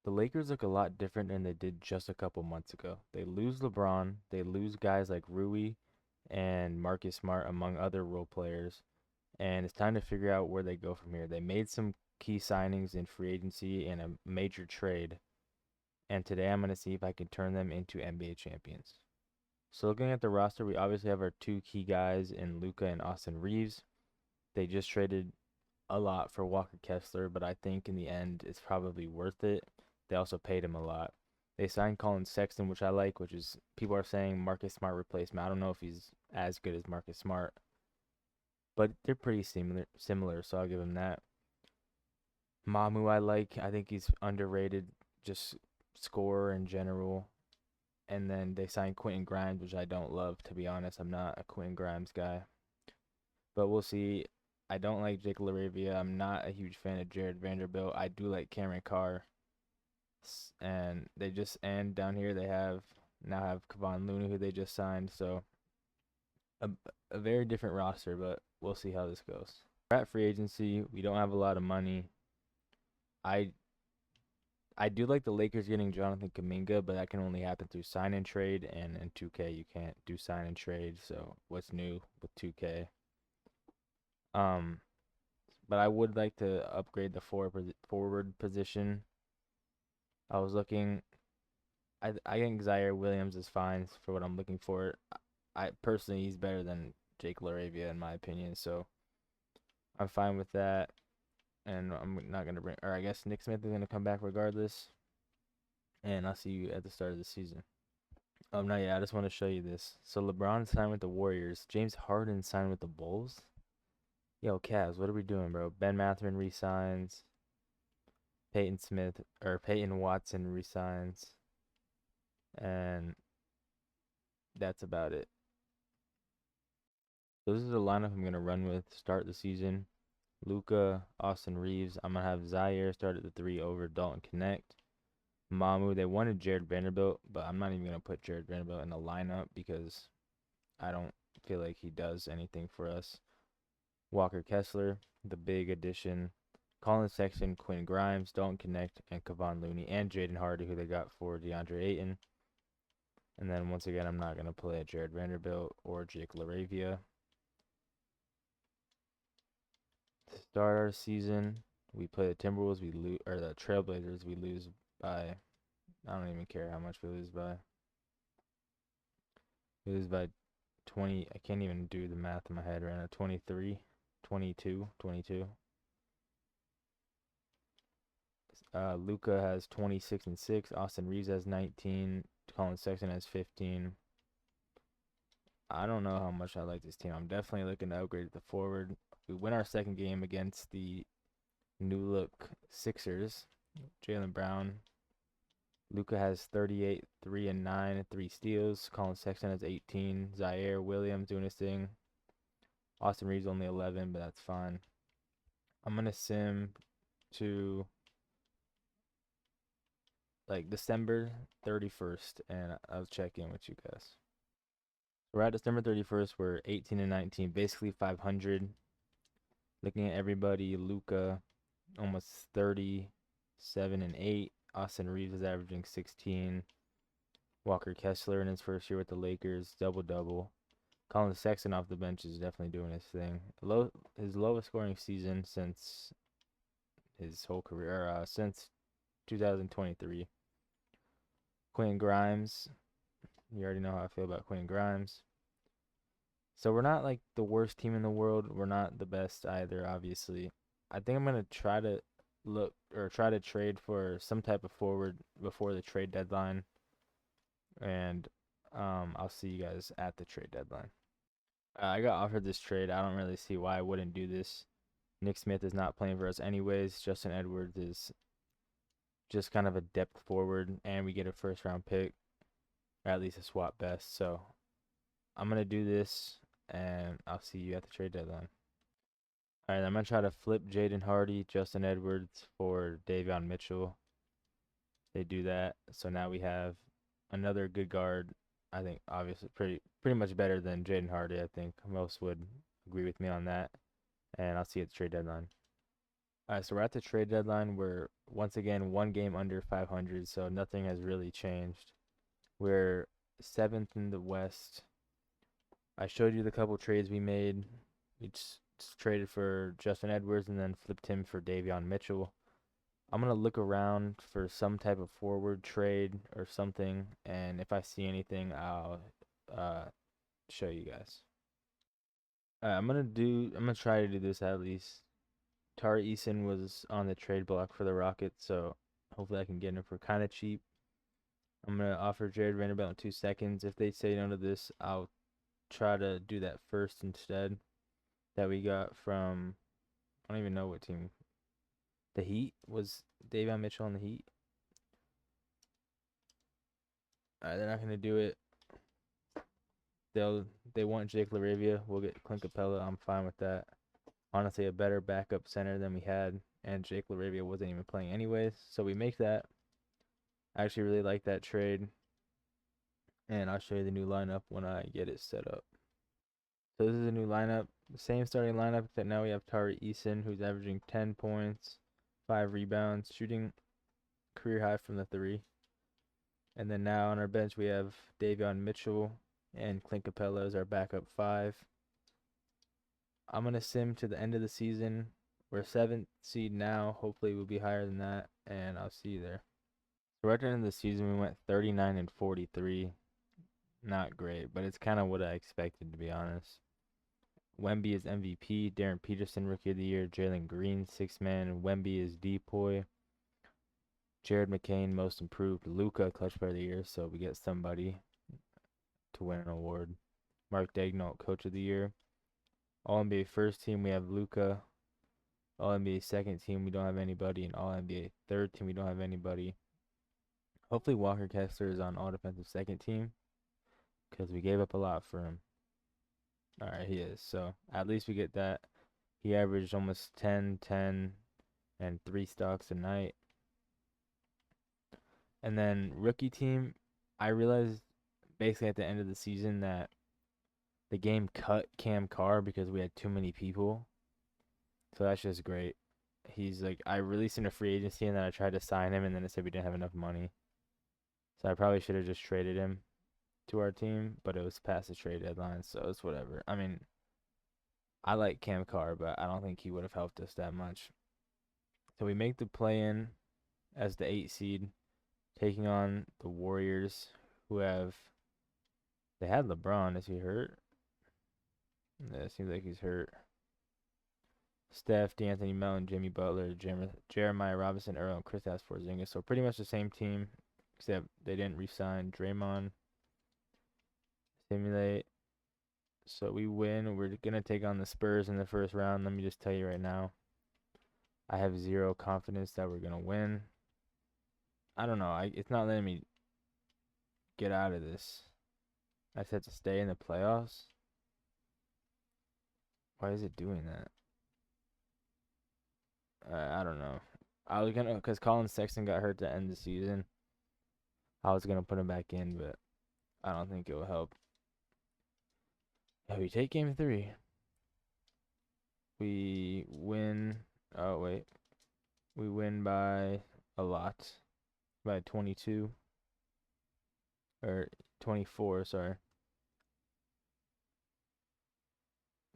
The Lakers look a lot different than they did just a couple months ago. They lose LeBron, they lose guys like Rui and Marcus Smart, among other role players, and it's time to figure out where they go from here. They made some key signings in free agency and a major trade, and today I'm going to see if I can turn them into NBA champions. So looking at the roster, we obviously have our two key guys in Luka and Austin Reeves. They just traded a lot for Walker Kessler, but I think in the end it's probably worth it. They also paid him a lot. They signed Colin Sexton, which I like, which is people are saying Marcus Smart replacement. I don't know if he's as good as Marcus Smart, but they're pretty similar, so I'll give him that. Mamu I like. I think he's underrated, just scorer in general. And then they signed Quentin Grimes, which I don't love, to be honest. I'm not a Quentin Grimes guy. But we'll see. I don't like Jake LaRavia. I'm not a huge fan of Jared Vanderbilt. I do like Cameron Carr. And down here they now have Kevon Looney, who they just signed. So a, a very different roster, but we'll see how this goes. We're at free agency. We don't have a lot of money. I I do like the Lakers getting Jonathan Kuminga, but that can only happen through sign and trade, and in 2K you can't do sign and trade. So what's new with 2K? Um, but I would like to upgrade the forward position. I was looking. I think Zaire Williams is fine for what I'm looking for. I personally he's better than Jake LaRavia in my opinion, so I'm fine with that. And I'm not gonna bring, or I guess Nick Smith is gonna come back regardless. And I'll see you at the start of the season. No, yeah, I just want to show you this. So LeBron signed with the Warriors. James Harden signed with the Bulls. Yo, Cavs, what are we doing, bro? Ben Mathurin resigns. Peyton Watson resigns. And that's about it. So this is the lineup I'm gonna run with. Start the season. Luka, Austin Reeves. I'm gonna have Zaire start at the 3 over Dalton Connect. Mamu, they wanted Jared Vanderbilt, but I'm not even gonna put Jared Vanderbilt in the lineup because I don't feel like he does anything for us. Walker Kessler, the big addition. Colin Sexton, Quinn Grimes, Dalton Connect, and Kevon Looney, and Jaden Hardy, who they got for DeAndre Ayton. And then once again, I'm not gonna play Jared Vanderbilt or Jake LaRavia. To start our season, we play the Timberwolves, or the Trailblazers, we lose by, I don't even care how much we lose by. We lose by 20, I can't even do the math in my head right now, 23, 22, 22. Luka has 26 and 6. Austin Reeves has 19. Colin Sexton has 15. I don't know how much I like this team. I'm definitely looking to upgrade the forward. We win our second game against the new look Sixers. Jaylen Brown. Luka has 38, 3 and 9, and 3 steals. Colin Sexton has 18. Zaire Williams doing his thing. Austin Reeves only 11, but that's fine. I'm going to sim to like December 31st, and I'll check in with you guys. We're at December 31st. We're 18 and 19, basically 500. Looking at everybody, Luka almost 37 and 8. Austin Reeves is averaging 16. Walker Kessler in his first year with the Lakers, double-double. Colin Sexton off the bench is definitely doing his thing. His lowest scoring season since his whole career, since 2023. Quentin Grimes, you already know how I feel about Quentin Grimes. So we're not like the worst team in the world. We're not the best either, obviously. I think I'm gonna try to trade for some type of forward before the trade deadline. And I'll see you guys at the trade deadline. I got offered this trade. I don't really see why I wouldn't do this. Nick Smith is not playing for us anyways. Justin Edwards is just kind of a depth forward, and we get a first round pick, or at least a swap best. So I'm gonna do this, and I'll see you at the trade deadline. All right, I'm gonna try to flip Jaden Hardy, Justin Edwards for Davion Mitchell. They do that, so now we have another good guard. I think obviously pretty much better than Jaden Hardy. I think most would agree with me on that. And I'll see you at the trade deadline. All right, so we're at the trade deadline. We're once again one game under 500, so nothing has really changed. We're seventh in the West. I showed you the couple trades we made. We just traded for Justin Edwards and then flipped him for Davion Mitchell. I'm going to look around for some type of forward trade or something, and if I see anything, I'll uh, show you guys. I'm gonna try to do this at least. Tari Eason was on the trade block for the Rockets, so hopefully I can get him for kind of cheap. I'm gonna offer Jared Vanderbilt in 2 seconds. If they say no to this, I'll try to do that first instead. That we got from, I don't even know what team. The Heat was Davion Mitchell on the Heat. They're not gonna do it. They want Jake LaRavia. We'll get Clint Capella. I'm fine with that. Honestly, a better backup center than we had, and Jake LaRavia wasn't even playing anyways, so we make that. I actually really like that trade, and I'll show you the new lineup when I get it set up. So this is a new lineup, the same starting lineup, except now we have Tari Eason, who's averaging 10 points, 5 rebounds, shooting career high from the 3. And then now on our bench we have Davion Mitchell and Clint Capella as our backup 5. I'm going to sim to the end of the season. We're 7th seed now. Hopefully we'll be higher than that, and I'll see you there. So right at the end of the season, we went 39 and 43. Not great, but it's kind of what I expected, to be honest. Wemby is MVP. Darren Peterson, Rookie of the Year. Jalen Green, 6th man. Wemby is Depoy. Jared McCain, Most Improved. Luka, Clutch Player of the Year, so we get somebody to win an award. Mark Daigneault, Coach of the Year. All-NBA first team, we have Luka. All-NBA second team, we don't have anybody. And All-NBA third team, we don't have anybody. Hopefully Walker Kessler is on all-defensive second team because we gave up a lot for him. All right, he is. So at least we get that. He averaged almost 10, 10, and 3 stocks a night. And then rookie team, I realized basically at the end of the season that the game cut Cam Carr because we had too many people. So that's just great. He's like, I released him to free agency and then I tried to sign him and then it said we didn't have enough money. So I probably should have just traded him to our team, but it was past the trade deadline, so it's whatever. I mean, I like Cam Carr, but I don't think he would have helped us that much. So we make the play-in as the 8 seed, taking on the Warriors, who they had LeBron. Is he hurt? Yeah, it seems like he's hurt. Steph, D'Anthony Melton, Jimmy Butler, Jeremiah Robinson, Earl, and Kristaps Porzingis. So pretty much the same team, except they didn't re-sign Draymond. Simulate. So we win. We're going to take on the Spurs in the first round. Let me just tell you right now, I have zero confidence that we're going to win. I don't know. It's not letting me get out of this. I said to stay in the playoffs. Why is it doing that? I don't know. I was going to, because Colin Sexton got hurt to end the season. I was going to put him back in, but I don't think it will help. Yeah, we take game 3. We win. Oh, wait. We win by a lot. By 22. Or 24, sorry.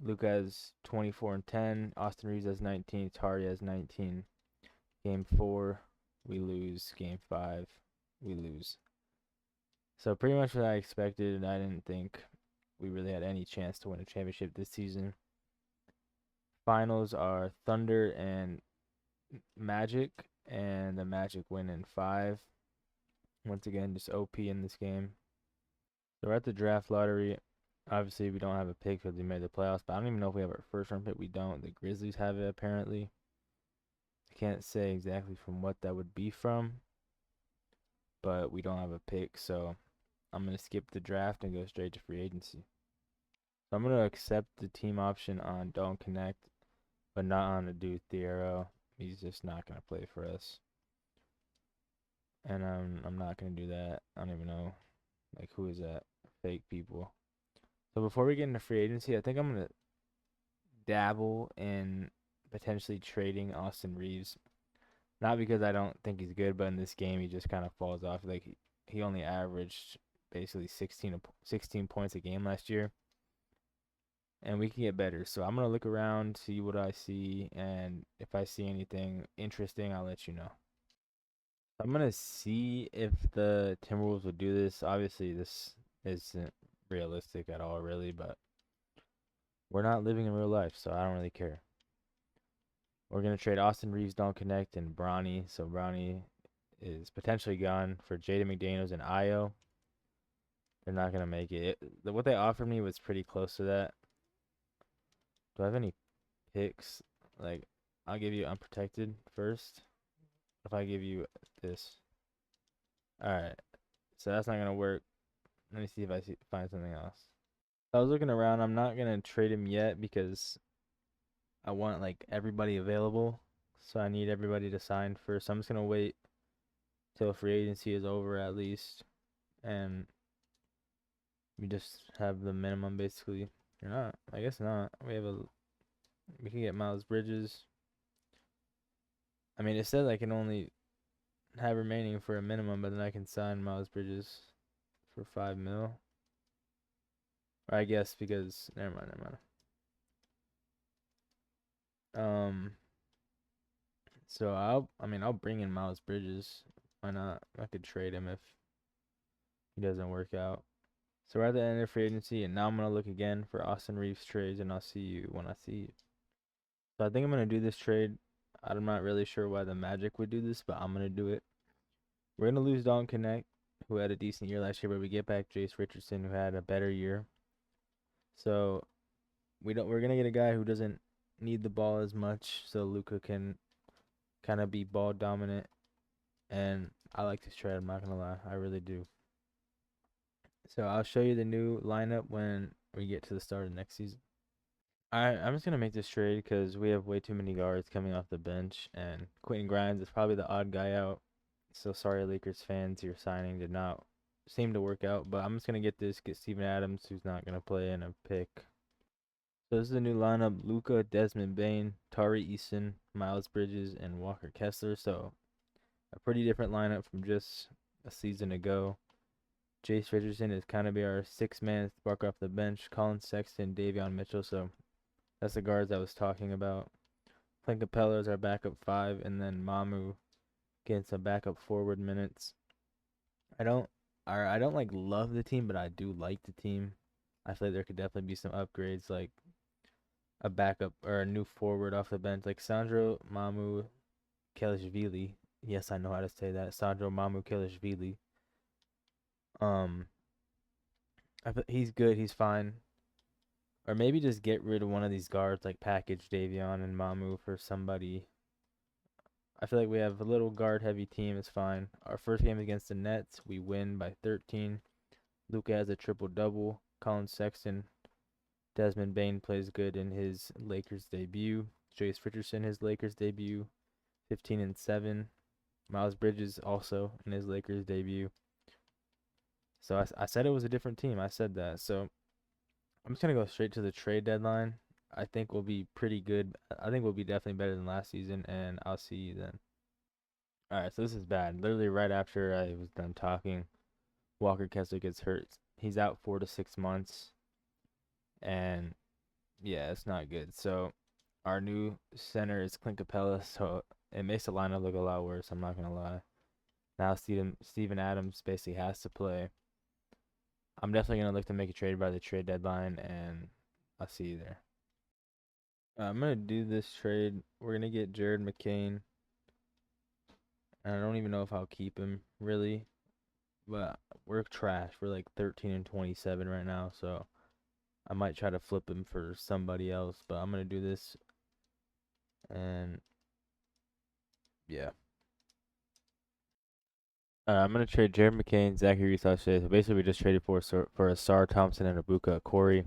Luka has 24 and 10. Austin Reeves has 19. Tari has 19. Game 4, we lose. Game 5, we lose. So pretty much what I expected. I didn't think we really had any chance to win a championship this season. Finals are Thunder and Magic, and the Magic win in 5. Once again, just OP in this game. So we're at the draft lottery. Obviously, we don't have a pick because we made the playoffs, but I don't even know if we have our first round pick. We don't. The Grizzlies have it, apparently. I can't say exactly from what that would be from, but we don't have a pick, so I'm going to skip the draft and go straight to free agency. So I'm going to accept the team option on Don't Connect, but not on the dude Thiero. He's just not going to play for us. And I'm not going to do that. I don't even know. Like, who is that? Fake people. So before we get into free agency, I think I'm going to dabble in potentially trading Austin Reeves. Not because I don't think he's good, but in this game he just kind of falls off. Like he only averaged basically 16 points a game last year, and we can get better. So I'm gonna look around, see what I see, and if I see anything interesting, I'll let you know. I'm gonna see if the Timberwolves will do this. Obviously, this isn't realistic at all, really, but we're not living in real life, so I don't really care. We're gonna trade Austin Reeves, don't connect, and Bronny. So Bronny is potentially gone for Jaden McDaniels and Io. They're not gonna make it. What they offered me was pretty close to that. Do I have any picks? Like, I'll give you unprotected first. If I give you this, all right. So that's not gonna work. Let me see if I find something else. I was looking around. I'm not gonna trade him yet because I want like everybody available. So I need everybody to sign first. So I'm just gonna wait till free agency is over at least, and we just have the minimum basically. Or not? I guess not. We can get Miles Bridges. I mean, it says I can only have remaining for a minimum, but then I can sign Miles Bridges for 5 mil. Or I guess because never mind. So I'll bring in Miles Bridges. Why not? I could trade him if he doesn't work out. So we're at the end of free agency, and now I'm gonna look again for Austin Reeves trades, and I'll see you when I see you. So I think I'm gonna do this trade. I'm not really sure why the Magic would do this, but I'm gonna do it. We're gonna lose Don Connect, who had a decent year last year, but we get back Jace Richardson, who had a better year. So we're gonna get a guy who doesn't need the ball as much, so Luka can kind of be ball dominant. And I like this trade. I'm not gonna lie, I really do. So I'll show you the new lineup when we get to the start of next season. I'm just gonna make this trade because we have way too many guards coming off the bench, and Quentin Grimes is probably the odd guy out. So sorry, Lakers fans, your signing did not seem to work out. But I'm just gonna get Steven Adams, who's not gonna play, in a pick. So this is the new lineup: Luka, Desmond Bane, Tari Eason, Miles Bridges, and Walker Kessler. So a pretty different lineup from just a season ago. Jace Richardson is kind of be our six-man spark off the bench. Colin Sexton, Davion Mitchell. So that's the guards I was talking about. Clint Capella is our backup 5, and then Mamu getting some backup forward minutes. I don't like love the team, but I do like the team. I feel like there could definitely be some upgrades, like a backup or a new forward off the bench, like Sandro Mamu Kelishvili. Yes, I know how to say that. Sandro Mamu Kelishvili. He's good. He's fine. Or maybe just get rid of one of these guards, like package Davion and Mamu for somebody. I feel like we have a little guard-heavy team. It's fine. Our first game against the Nets, we win by 13. Luka has a triple-double. Colin Sexton, Desmond Bane plays good in his Lakers debut. Jace Richardson, his Lakers debut, 15 and 7. Miles Bridges also in his Lakers debut. So I said it was a different team. I said that. So I'm just going to go straight to the trade deadline. I think we'll be pretty good. I think we'll be definitely better than last season, and I'll see you then. All right, so this is bad. Literally right after I was done talking, Walker Kessler gets hurt. He's out 4 to 6 months, and yeah, it's not good. So our new center is Clint Capella, so it makes the lineup look a lot worse. I'm not gonna lie. Now Steven Adams basically has to play. I'm definitely gonna look to make a trade by the trade deadline, and I'll see you there. I'm gonna do this trade. We're gonna get Jared McCain, and I don't even know if I'll keep him really, but we're trash. We're like 13 and 27 right now, so I might try to flip him for somebody else. But I'm gonna do this, and yeah. I'm gonna trade Jared McCain, Zachary Sachet. So basically, we just traded for Asar Thompson and Abuka Corey.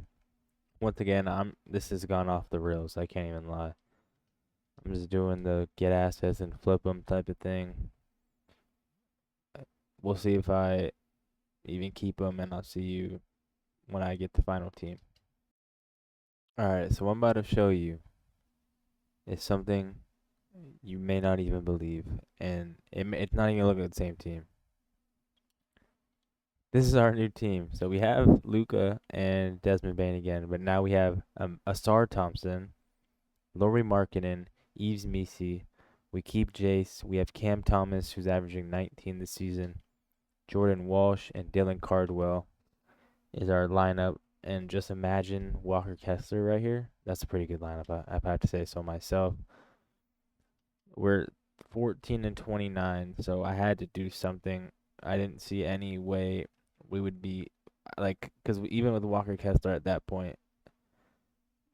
Once again, this has gone off the rails. I can't even lie. I'm just doing the get assets and flip them type of thing. We'll see if I even keep them, and I'll see you when I get the final team. All right, so what I'm about to show you is something you may not even believe, and it's not even looking at the same team. This is our new team. So we have Luca and Desmond Bain again, but now we have Asar Thompson, Lauri Markkanen, Yves Missi. We keep Jace. We have Cam Thomas, who's averaging 19 this season. Jordan Walsh and Dylan Cardwell is our lineup. And just imagine Walker Kessler right here. That's a pretty good lineup, I have to say so myself. We're 14 and 29, so I had to do something. I didn't see any way we would be like, because even with Walker Kessler at that point,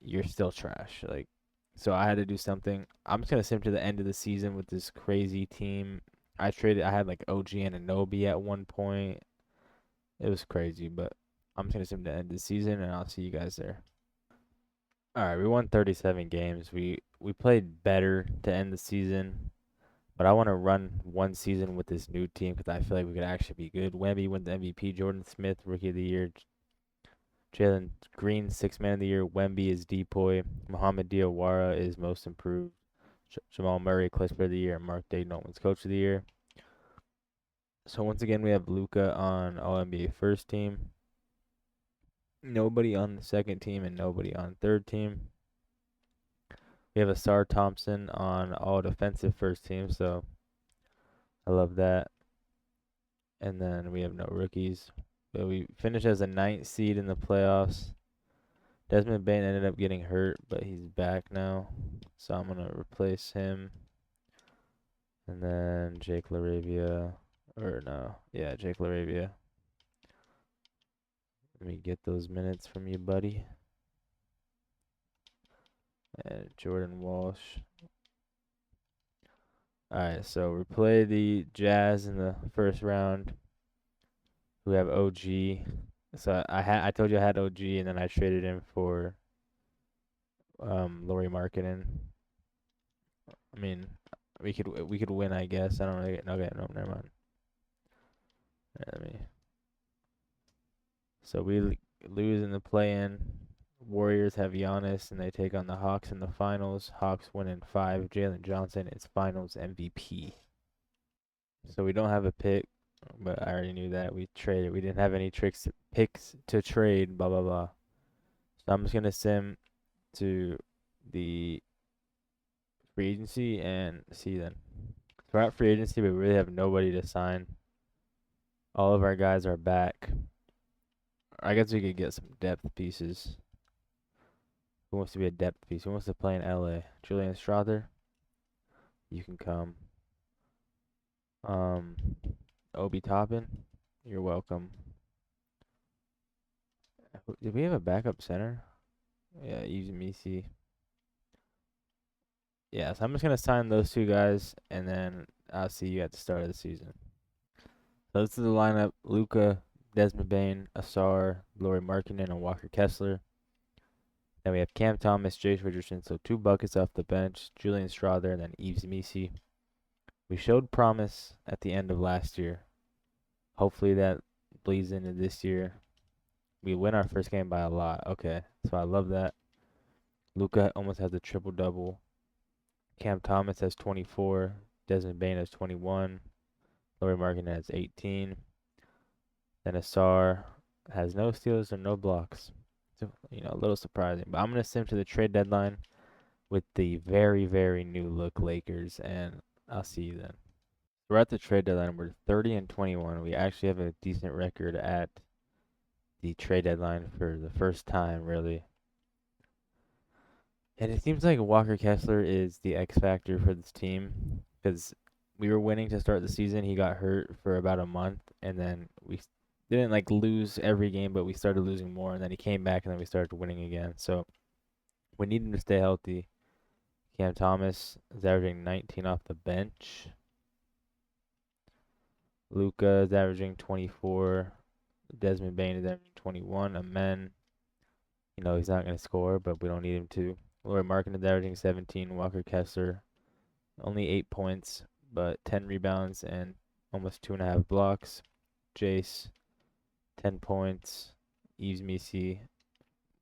you're still trash. Like, so I had to do something. I'm just gonna sim to the end of the season with this crazy team. I had like OG and Anobi at one point. It was crazy, but I'm just gonna sim to the end of the season, and I'll see you guys there. All right, we won 37 games. We played better to end the season. But I want to run one season with this new team because I feel like we could actually be good. Wemby wins the MVP. Jordan Smith, Rookie of the Year. Jalen Green, Sixth Man of the Year. Wemby is Depoy. Muhammad Diawara is Most Improved. Jamal Murray, Clutch Player of the Year. And Mark Daigneault wins Coach of the Year. So once again, we have Luca on All-NBA first team. Nobody on the second team and nobody on third team. We have Asar Thompson on All-Defensive first team, so I love that. And then we have no rookies. But we finished as a ninth seed in the playoffs. Desmond Bain ended up getting hurt, but he's back now. So I'm going to replace him. And then Jake LaRavia. Or no. Yeah, Jake LaRavia. Let me get those minutes from you, buddy. And Jordan Walsh. Alright, so we play the Jazz in the first round. We have OG. So I told you I had OG, and then I traded him for Lauri Markkanen. I mean, we could win, I guess. I don't really get. Okay, no, never mind. Let me. So we lose in the play-in. Warriors have Giannis, and they take on the Hawks in the finals. Hawks win in 5. Jalen Johnson is Finals MVP. So we don't have a pick, but I already knew that. We traded. We didn't have any picks to trade. Blah blah blah. So I'm just gonna sim to the free agency and see then. We're at free agency, but we really have nobody to sign. All of our guys are back. I guess we could get some depth pieces. Who wants to be a depth piece? Who wants to play in LA? Julian Strother, you can come. Obi Toppin, you're welcome. Did we have a backup center? Yeah, using Misi. Yeah, so I'm just gonna sign those two guys, and then I'll see you at the start of the season. So this is the lineup: Luca, Desmond Bain, Asar, Lauri Markkanen, and Walker Kessler. Then we have Cam Thomas, Jace Richardson, so 2 buckets off the bench, Julian Strother, and then Yves Missi. We showed promise at the end of last year. Hopefully that bleeds into this year. We win our first game by a lot. Okay, so I love that. Luca almost has a triple-double. Cam Thomas has 24. Desmond Bain has 21. Lauri Markkanen has 18. Then Asar has no steals or no blocks. So, a little surprising. But I'm going to sim to the trade deadline with the very, very new look Lakers, and I'll see you then. We're at the trade deadline. We're 30 and 21. We actually have a decent record at the trade deadline for the first time, really. And it seems like Walker Kessler is the X factor for this team because we were winning to start the season. He got hurt for about a month, and then we didn't lose every game, but we started losing more, and then he came back, and then we started winning again. So we need him to stay healthy. Cam Thomas is averaging 19 off the bench. Luca is averaging 24. Desmond Bain is averaging 21. Amen. He's not going to score, but we don't need him to. Lauri Markkanen is averaging 17. Walker Kessler, only 8 points, but 10 rebounds and almost 2.5 blocks. Jace, 10 points. Yves Missi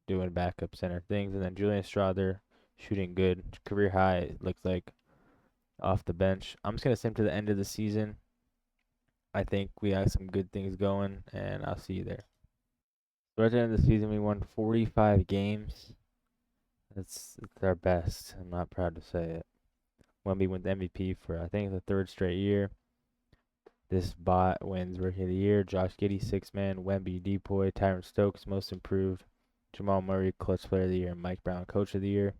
doing backup center things. And then Julian Strother, shooting good. Career high, it looks like, off the bench. I'm just going to send him to the end of the season. I think we have some good things going, and I'll see you there. So at the end of the season, we won 45 games. It's our best. I'm not proud to say it. Wemby wins MVP for, I think, the third straight year. This bot wins Rookie of the Year. Josh Giddey, 6-man. Wemby, Depoy. Tyron Stokes, Most Improved. Jamal Murray, Clutch Player of the Year. Mike Brown, Coach of the Year.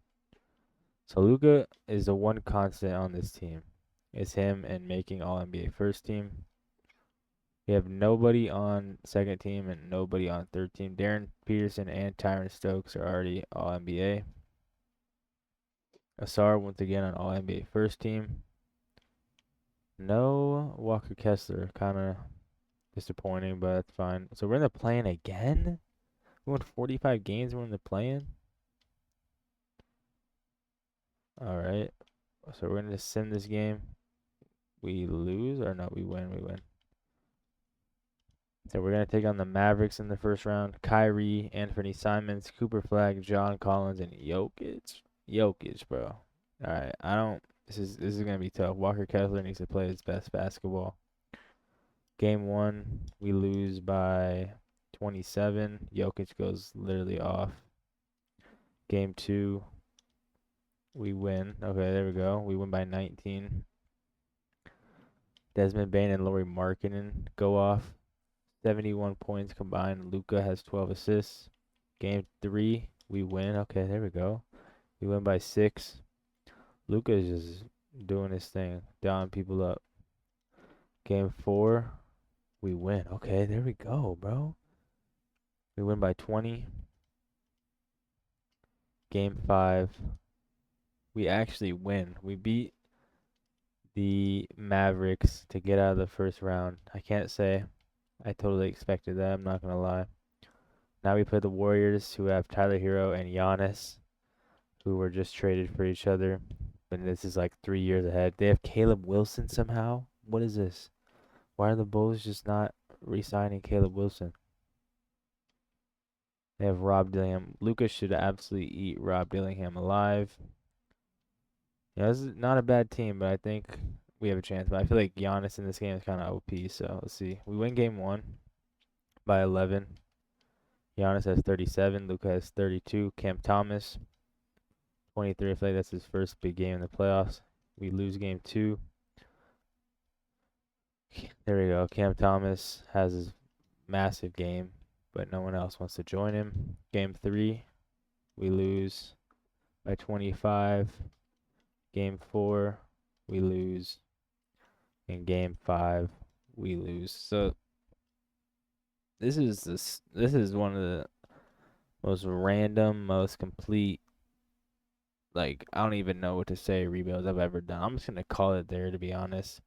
So Luka is the one constant on this team. It's him and making All-NBA first team. We have nobody on second team and nobody on third team. Darren Peterson and Tyron Stokes are already All-NBA. Asar once again on All-NBA first team. No Walker Kessler, kind of disappointing, but that's fine. So we're in the play-in again? We won 45 games, we're in the play-in? Alright. So we're going to sim this game. We lose, or no, we win, So we're going to take on the Mavericks in the first round. Kyrie, Anthony Simons, Cooper Flag, John Collins, and Jokic. Jokic, bro. Alright, this is going to be tough. Walker Kessler needs to play his best basketball. Game 1, we lose by 27. Jokic goes literally off. Game 2, we win. Okay, there we go. We win by 19. Desmond Bane and Lauri Markkanen go off. 71 points combined. Luka has 12 assists. Game 3, we win. Okay, there we go. We win by 6. Luka is just doing his thing, dowing people up. Game 4, we win. Okay, there we go, bro. We win by 20. Game 5, we actually win. We beat the Mavericks to get out of the first round. I can't say I totally expected that. I'm not going to lie. Now we play the Warriors, who have Tyler Hero and Giannis, who were just traded for each other. But this is like 3 years ahead. They have Caleb Wilson somehow. What is this? Why are the Bulls just not re-signing Caleb Wilson? They have Rob Dillingham. Lucas should absolutely eat Rob Dillingham alive. Yeah, this is not a bad team, but I think we have a chance. But I feel like Giannis in this game is kind of OP, so let's see. We win game 1 by 11. Giannis has 37. Luka has 32. Cam Thomas, 23. I feel like that's his first big game in the playoffs. We lose game 2. There we go. Cam Thomas has his massive game, but no one else wants to join him. Game 3, we lose by 25. Game 4, we lose. In game 5, we lose. So this is one of the most random, most complete, like, I don't even know what to say, rebuilds I've ever done. I'm just gonna call it there, to be honest.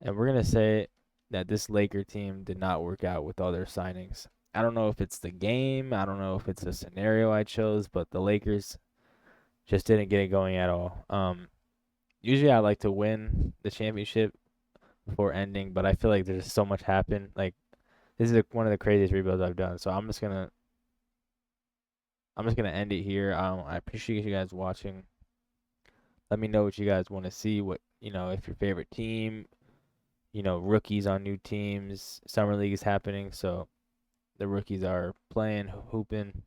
And we're gonna say that this Laker team did not work out with all their signings. I don't know if it's the game, I don't know if it's the scenario I chose, but the Lakers just didn't get it going at all. Usually I like to win the championship before ending, but I feel like there's so much happened. Like, this is one of the craziest rebuilds I've done. So I'm just gonna end it here. I appreciate you guys watching. Let me know what you guys want to see. What, if your favorite team, rookies on new teams. Summer League is happening, so the rookies are playing, hooping.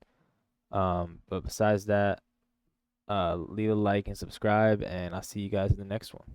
But besides that, leave a like and subscribe, and I'll see you guys in the next one.